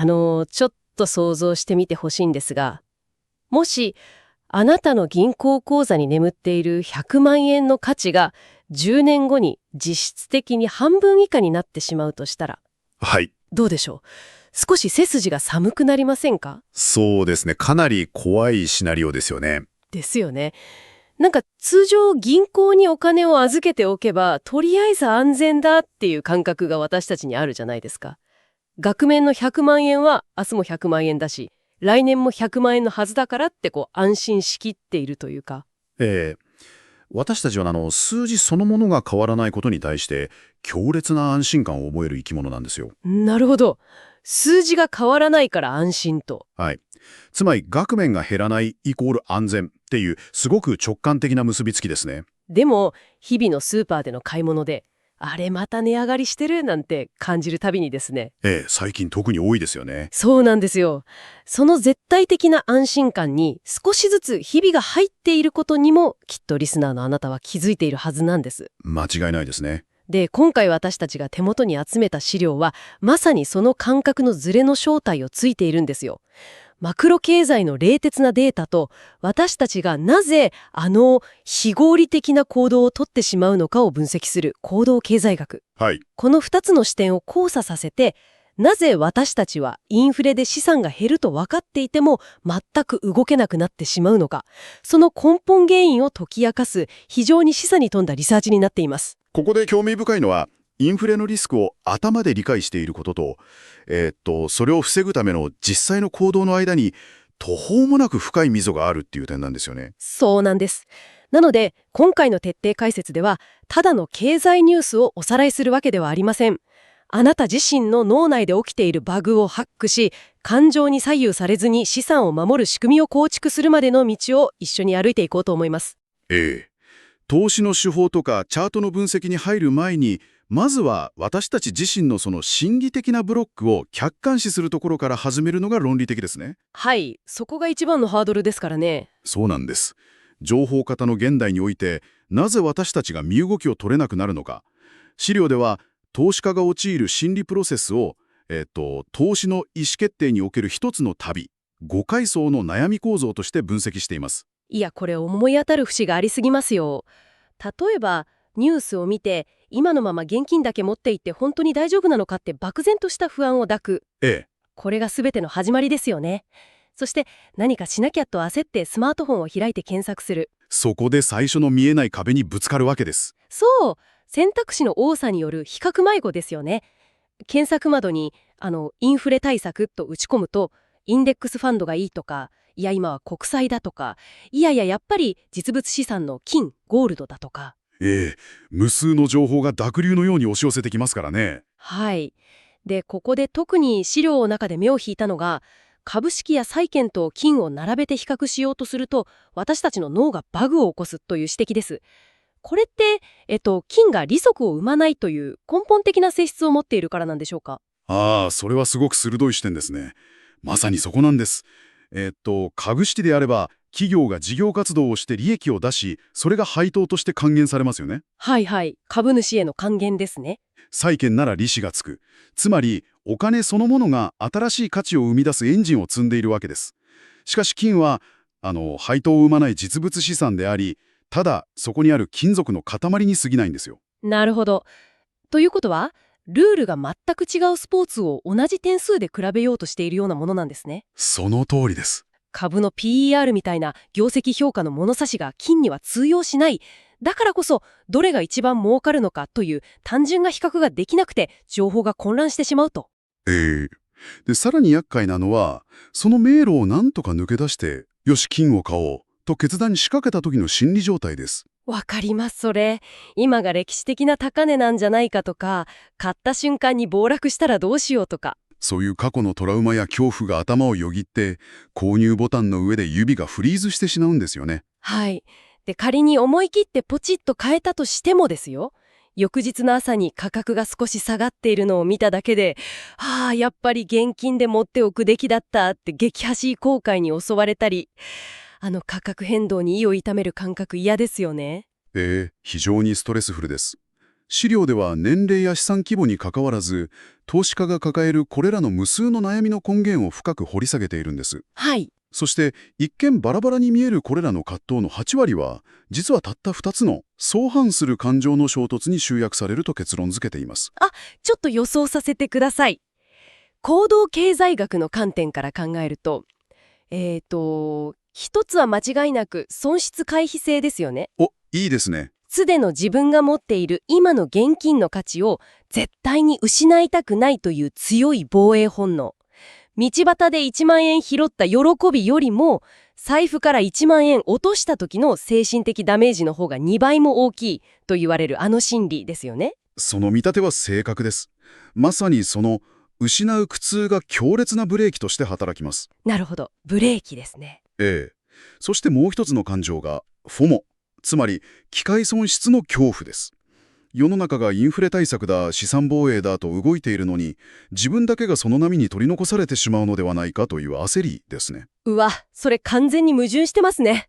ちょっと想像してみてほしいんですが、もし、あなたの銀行口座に眠っている100万円の価値が10年後に実質的に半分以下になってしまうとしたら、はい。どうでしょう。少し背筋が寒くなりませんか？そうですね。かなり怖いシナリオですよね。ですよね。なんか通常銀行にお金を預けておけば、とりあえず安全だっていう感覚が私たちにあるじゃないですか。額面の100万円は明日も100万円だし、来年も100万円のはずだからって安心しきっているというか。ええ私たちは数字そのものが変わらないことに対して強烈な安心感を覚える生き物なんですよ。なるほど。数字が変わらないから安心と。はい。つまり額面が減らないイコール安全っていうすごく直感的な結びつきですね。でも、日々のスーパーでの買い物で、あれまた値上がりしてるなんて感じるたびにですね。最近特に多いですよね。そうなんですよ。その絶対的な安心感に少しずつ日々が入っていることにもきっとリスナーのあなたは気づいているはずなんです。間違いないですね。で、今回私たちが手元に集めた資料はまさにその感覚のズレの正体をついているんですよ。マクロ経済の冷徹なデータと私たちがなぜ非合理的な行動をとってしまうのかを分析する行動経済学。はい。この2つの視点を交差させて、なぜ私たちはインフレで資産が減ると分かっていても全く動けなくなってしまうのか、その根本原因を解き明かす非常に示唆に富んだリサーチになっています。ここで興味深いのは、インフレのリスクを頭で理解していることと、それを防ぐための実際の行動の間に途方もなく深い溝があるっていう点なんですよね。そうなんです。なので、今回の徹底解説では、ただの経済ニュースをおさらいするわけではありません。あなた自身の脳内で起きているバグをハックし、感情に左右されずに資産を守る仕組みを構築するまでの道を一緒に歩いていこうと思います。投資の手法とかチャートの分析に入る前に、まずは私たち自身のその心理的なブロックを客観視するところから始めるのが論理的ですね。はい、そこが一番のハードルですからね。そうなんです。情報型の現代において、なぜ私たちが身動きを取れなくなるのか。資料では、投資家が陥る心理プロセスを、投資の意思決定における一つの旅、5階層の悩み構造として分析しています。いや、これ思い当たる節がありすぎますよ。例えば、ニュースを見て、今のまま現金だけ持っていって本当に大丈夫なのかって漠然とした不安を抱く。これが全ての始まりですよね。そして何かしなきゃと焦ってスマートフォンを開いて検索する。そこで最初の見えない壁にぶつかるわけです。そう、選択肢の多さによる比較迷子ですよね。検索窓にインフレ対策と打ち込むと、インデックスファンドがいいとか、いや今は国債だとか、いやいややっぱり実物資産の金、ゴールドだとか。無数の情報が濁流のように押し寄せてきますからね。はい。で、ここで特に資料の中で目を引いたのが、株式や債券と金を並べて比較しようとすると、私たちの脳がバグを起こすという指摘です。これって、金が利息を生まないという根本的な性質を持っているからなんでしょうか？それはすごく鋭い視点ですね。まさにそこなんです。株式であれば、企業が事業活動をして利益を出し、それが配当として還元されますよね。はいはい。株主への還元ですね。債券なら利子がつく。つまり、お金そのものが新しい価値を生み出すエンジンを積んでいるわけです。しかし金は、配当を生まない実物資産であり、ただそこにある金属の塊に過ぎないんですよ。なるほど。ということは、ルールが全く違うスポーツを同じ点数で比べようとしているようなものなんですね。その通りです。株の PER みたいな業績評価の物差しが金には通用しない。だからこそ、どれが一番儲かるのかという単純な比較ができなくて、情報が混乱してしまうと。で、さらに厄介なのは、その迷路をなんとか抜け出して、よし、金を買おうと決断に仕掛けた時の心理状態です。わかります、それ。今が歴史的な高値なんじゃないかとか、買った瞬間に暴落したらどうしようとか。そういう過去のトラウマや恐怖が頭をよぎって、購入ボタンの上で指がフリーズしてしまうんですよね。はい。で、仮に思い切ってポチッと変えたとしてもですよ。翌日の朝に価格が少し下がっているのを見ただけで、やっぱり現金で持っておくべきだったって激走り後悔に襲われたり、価格変動に胃を痛める感覚嫌ですよね。非常にストレスフルです。資料では年齢や資産規模にかかわらず、投資家が抱えるこれらの無数の悩みの根源を深く掘り下げているんです。はい。そして一見バラバラに見えるこれらの葛藤の8割は、実はたった2つの相反する感情の衝突に集約されると結論付けています。ちょっと予想させてください。行動経済学の観点から考えると、一つは間違いなく損失回避性ですよね。お、いいですね。すでの自分が持っている今の現金の価値を絶対に失いたくないという強い防衛本能。道端で1万円拾った喜びよりも、財布から1万円落とした時の精神的ダメージの方が2倍も大きいと言われるあの心理ですよね。その見立ては正確です。まさにその失う苦痛が強烈なブレーキとして働きます。なるほど。ブレーキですね。ええ。そしてもう一つの感情がFOMO、つまり機会損失の恐怖です。世の中がインフレ対策だ、資産防衛だと動いているのに、自分だけがその波に取り残されてしまうのではないかという焦りですね。うわ、それ完全に矛盾してますね。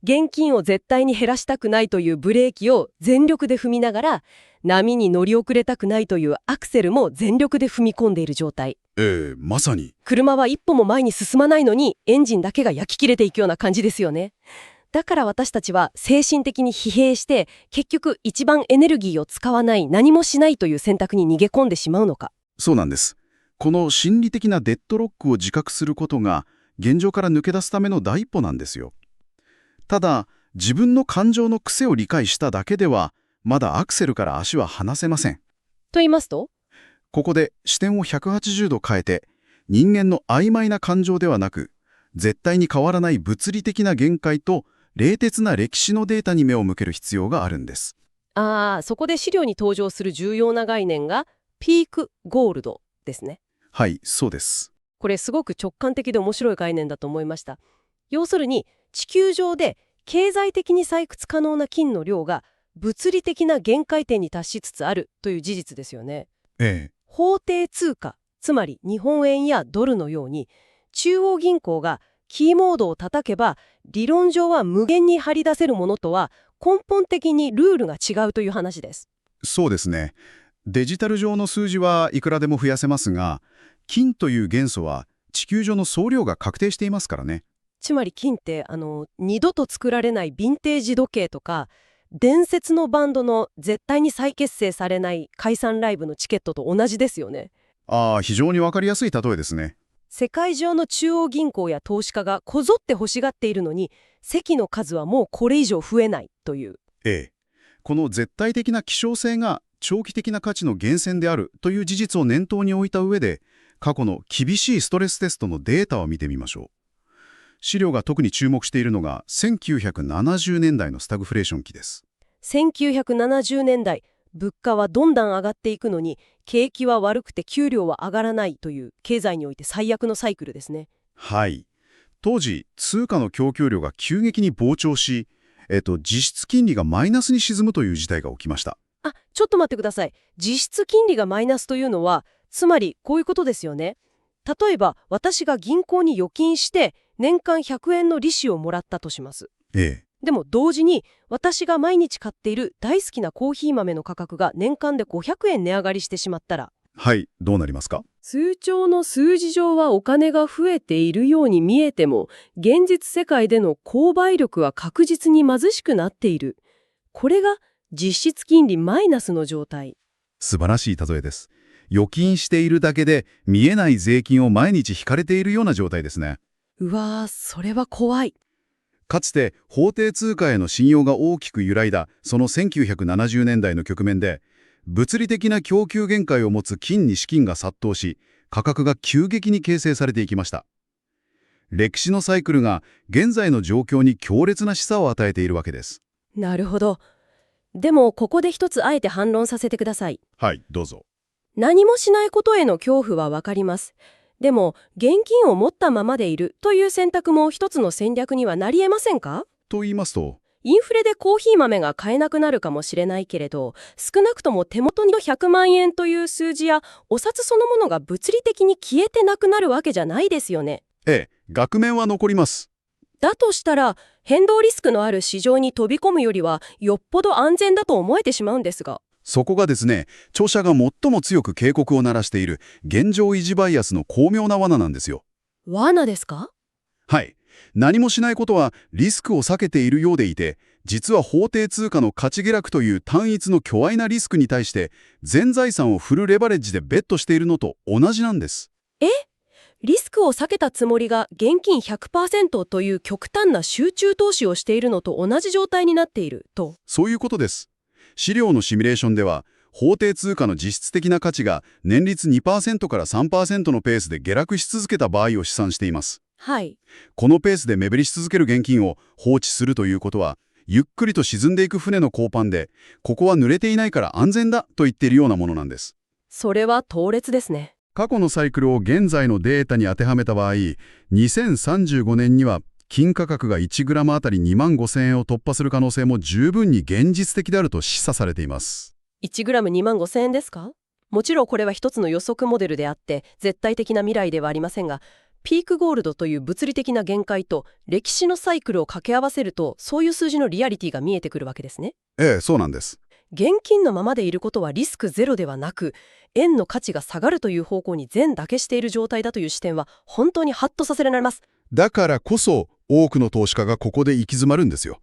現金を絶対に減らしたくないというブレーキを全力で踏みながら、波に乗り遅れたくないというアクセルも全力で踏み込んでいる状態。まさに。車は一歩も前に進まないのに、エンジンだけが焼き切れていくような感じですよね。だから私たちは精神的に疲弊して、結局一番エネルギーを使わない、何もしないという選択に逃げ込んでしまうのか。そうなんです。この心理的なデッドロックを自覚することが、現状から抜け出すための第一歩なんですよ。ただ、自分の感情の癖を理解しただけでは、まだアクセルから足は離せません。と言いますと？ここで視点を180度変えて、人間の曖昧な感情ではなく、絶対に変わらない物理的な限界と冷徹な歴史のデータに目を向ける必要があるんです。そこで資料に登場する重要な概念がピークゴールドですね。はい、そうです。これすごく直感的で面白い概念だと思いました。要するに地球上で経済的に採掘可能な金の量が物理的な限界点に達しつつあるという事実ですよね。法定通貨、つまり日本円やドルのように中央銀行がキーモードを叩けば理論上は無限に張り出せるものとは根本的にルールが違うという話です。そうですね。デジタル上の数字はいくらでも増やせますが、金という元素は地球上の総量が確定していますからね。つまり金って二度と作られないヴィンテージ時計とか伝説のバンドの絶対に再結成されない解散ライブのチケットと同じですよね。非常にわかりやすい例えですね。世界中の中央銀行や投資家がこぞって欲しがっているのに、席の数はもうこれ以上増えないという。この絶対的な希少性が長期的な価値の源泉であるという事実を念頭に置いた上で、過去の厳しいストレステストのデータを見てみましょう。資料が特に注目しているのが1970年代のスタグフレーション期です。1970年代、物価はどんどん上がっていくのに、景気は悪くて給料は上がらないという経済において最悪のサイクルですね。はい。当時、通貨の供給量が急激に膨張し、実質金利がマイナスに沈むという事態が起きました。ちょっと待ってください。実質金利がマイナスというのは、つまりこういうことですよね。例えば、私が銀行に預金して、年間100円の利子をもらったとします。でも同時に私が毎日買っている大好きなコーヒー豆の価格が年間で500円値上がりしてしまったら、はい、どうなりますか？通帳の数字上はお金が増えているように見えても、現実世界での購買力は確実に貧しくなっている。これが実質金利マイナスの状態。素晴らしい例えです。預金しているだけで見えない税金を毎日引かれているような状態ですね。うわー、それは怖い。かつて法定通貨への信用が大きく揺らいだその1970年代の局面で、物理的な供給限界を持つ金に資金が殺到し、価格が急激に形成されていきました。歴史のサイクルが現在の状況に強烈な示唆を与えているわけです。なるほど。でもここで一つあえて反論させてください。はい、どうぞ。何もしないことへの恐怖はわかります。でも現金を持ったままでいるという選択も一つの戦略にはなり得ませんか？と言いますと？インフレでコーヒー豆が買えなくなるかもしれないけれど、少なくとも手元に100万円という数字やお札そのものが物理的に消えてなくなるわけじゃないですよね。額面は残ります。だとしたら、変動リスクのある市場に飛び込むよりはよっぽど安全だと思えてしまうんですが。そこがですね、著者が最も強く警告を鳴らしている現状維持バイアスの巧妙な罠なんですよ。罠ですか？はい。何もしないことはリスクを避けているようでいて、実は法定通貨の価値下落という単一の巨大なリスクに対して全財産をフルレバレッジでベットしているのと同じなんです。リスクを避けたつもりが現金 100% という極端な集中投資をしているのと同じ状態になっていると。そういうことです。資料のシミュレーションでは、法定通貨の実質的な価値が年率 2% から 3% のペースで下落し続けた場合を試算しています。はい。このペースで目減りし続ける現金を放置するということは、ゆっくりと沈んでいく船の甲板で、ここは濡れていないから安全だと言っているようなものなんです。それは強烈ですね。過去のサイクルを現在のデータに当てはめた場合、2035年には金価格が 1g あたり25,000円を突破する可能性も十分に現実的であると示唆されています。1グラム25,000円ですか？もちろんこれは一つの予測モデルであって絶対的な未来ではありませんが、ピークゴールドという物理的な限界と歴史のサイクルを掛け合わせると、そういう数字のリアリティが見えてくるわけですね。ええ、そうなんです。現金のままでいることはリスクゼロではなく、円の価値が下がるという方向に全だけしている状態だという視点は本当にハッとさせられます。だからこそ多くの投資家がここで行き詰まるんですよ。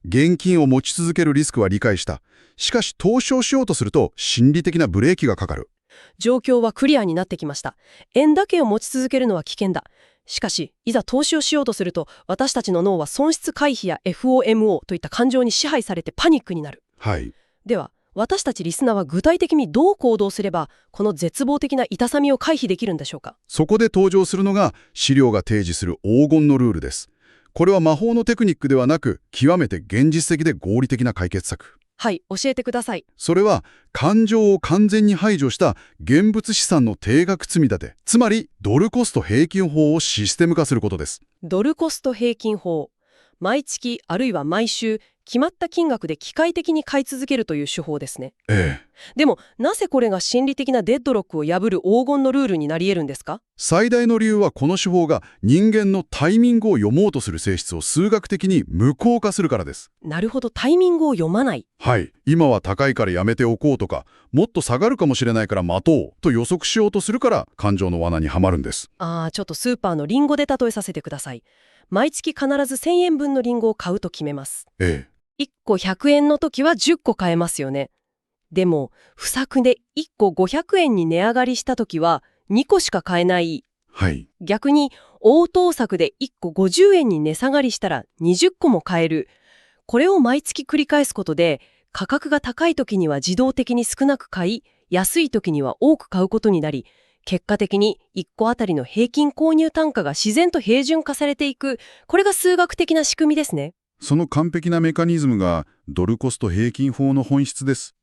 現金を持ち続けるリスクは理解した。しかし投資をしようとすると心理的なブレーキがかかる。状況はクリアになってきました。円だけを持ち続けるのは危険だ。しかし、いざ投資をしようとすると、私たちの脳は損失回避や FOMO といった感情に支配されてパニックになる。はい。では、私たちリスナーは具体的にどう行動すれば、この絶望的な痛さみを回避できるんでしょうか？そこで登場するのが資料が提示する黄金のルールです。これは魔法のテクニックではなく、極めて現実的で合理的な解決策。はい、教えてください。それは感情を完全に排除した現物資産の定額積み立て、つまりドルコスト平均法をシステム化することです。ドルコスト平均法。毎月あるいは毎週決まった金額で機械的に買い続けるという手法ですね。ええ。でも、なぜこれが心理的なデッドロックを破る黄金のルールになり得るんですか？最大の理由はこの手法が人間のタイミングを読もうとする性質を数学的に無効化するからです。なるほど、タイミングを読まない。はい。今は高いからやめておこうとか、もっと下がるかもしれないから待とうと予測しようとするから感情の罠にはまるんです。ちょっとスーパーのリンゴで例えさせてください。毎月必ず1000円分のリンゴを買うと決めます。ええ。1個100円の時は10個買えますよね。でも、不作で1個500円に値上がりした時は2個しか買えない。はい。逆に、応答作で1個50円に値下がりしたら20個も買える。これを毎月繰り返すことで、価格が高い時には自動的に少なく買い、安い時には多く買うことになり、結果的に1個あたりの平均購入単価が自然と平準化されていく。これが数学的な仕組みですね。その完璧なメカニズムがドルコスト平均法の本質です。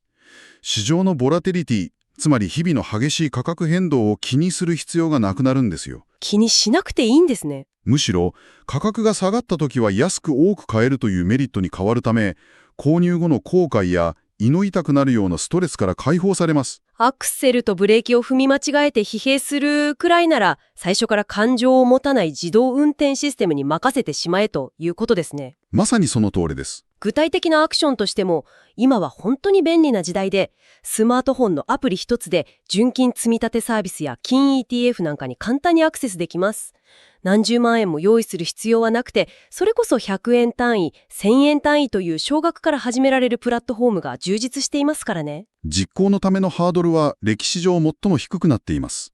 市場のボラティリティ、つまり日々の激しい価格変動を気にする必要がなくなるんですよ。気にしなくていいんですね。むしろ価格が下がった時は安く多く買えるというメリットに変わるため、購入後の後悔や胃の痛くなるようなストレスから解放されます。アクセルとブレーキを踏み間違えて疲弊するくらいなら、最初から感情を持たない自動運転システムに任せてしまえということですね。まさにその通りです。具体的なアクションとしても、今は本当に便利な時代で、スマートフォンのアプリ一つで純金積み立てサービスや金 ETF なんかに簡単にアクセスできます。何十万円も用意する必要はなくて、それこそ100円単位、1000円単位という少額から始められるプラットフォームが充実していますからね。実行のためのハードルは歴史上最も低くなっています。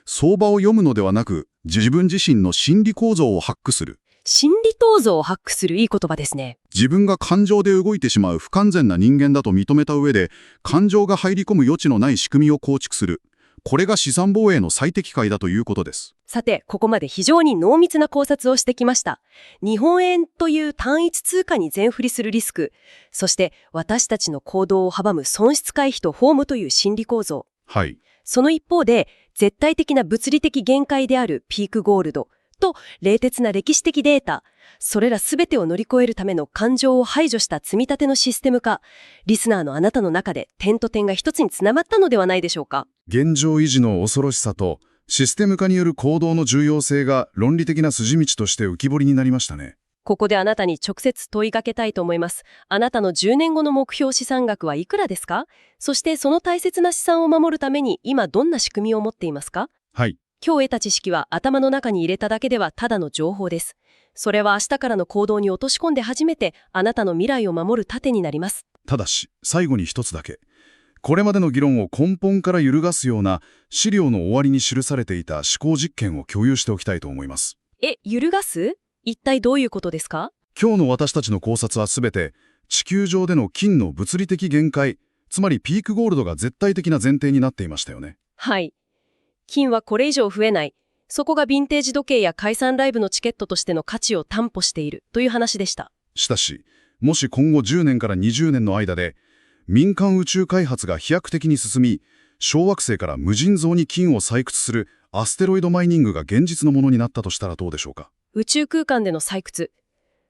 相場を読むのではなく、自分自身の心理構造をハックする。心理構造をハックするいい言葉ですね。自分が感情で動いてしまう不完全な人間だと認めた上で、感情が入り込む余地のない仕組みを構築する。これが資産防衛の最適解だということです。さて、ここまで非常に濃密な考察をしてきました。日本円という単一通貨に全振りするリスク、そして私たちの行動を阻む損失回避とフォームという心理構造。はい。その一方で、絶対的な物理的限界であるピークゴールドと冷徹な歴史的データ、それらすべてを乗り越えるための感情を排除した積み立てのシステム化、リスナーのあなたの中で点と点が一つにつながったのではないでしょうか。現状維持の恐ろしさとシステム化による行動の重要性が論理的な筋道として浮き彫りになりましたね。ここであなたに直接問いかけたいと思います。あなたの10年後の目標資産額はいくらですか？そしてその大切な資産を守るために今どんな仕組みを持っていますか？はい。今日得た知識は頭の中に入れただけではただの情報です。それは明日からの行動に落とし込んで初めてあなたの未来を守る盾になります。ただし、最後に一つだけ。これまでの議論を根本から揺るがすような資料の終わりに記されていた思考実験を共有しておきたいと思います。揺るがす？一体どういうことですか？今日の私たちの考察はすべて地球上での金の物理的限界、つまりピークゴールドが絶対的な前提になっていましたよね。はい。金はこれ以上増えない。そこがヴィンテージ時計や解散ライブのチケットとしての価値を担保しているという話でした。しかし、もし今後10年から20年の間で民間宇宙開発が飛躍的に進み、小惑星から無尽蔵に金を採掘するアステロイドマイニングが現実のものになったとしたらどうでしょうか。宇宙空間での採掘。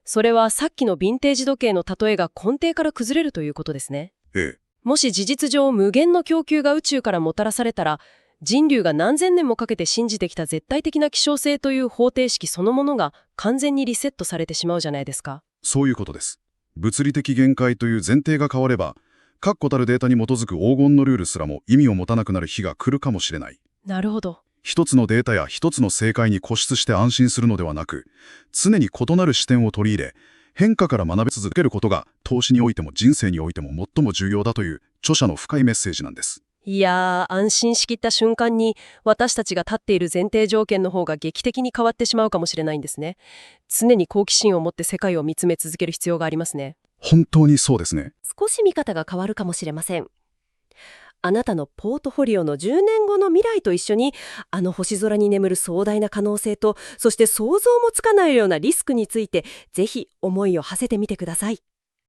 それはさっきのヴィンテージ時計の例えが根底から崩れるということですね。ええ。もし事実上無限の供給が宇宙からもたらされたら、人類が何千年もかけて信じてきた絶対的な希少性という方程式そのものが完全にリセットされてしまうじゃないですか。そういうことです。物理的限界という前提が変われば、確固たるデータに基づく黄金のルールすらも意味を持たなくなる日が来るかもしれない。なるほど。一つのデータや一つの正解に固執して安心するのではなく、常に異なる視点を取り入れ、変化から学び続けることが投資においても人生においても最も重要だという著者の深いメッセージなんです。いやー、安心しきった瞬間に私たちが立っている前提条件の方が劇的に変わってしまうかもしれないんですね。常に好奇心を持って世界を見つめ続ける必要がありますね。本当にそうですね。少し見方が変わるかもしれません。あなたのポートフォリオの10年後の未来と一緒に、あの星空に眠る壮大な可能性と、そして想像もつかないようなリスクについて、ぜひ思いを馳せてみてください。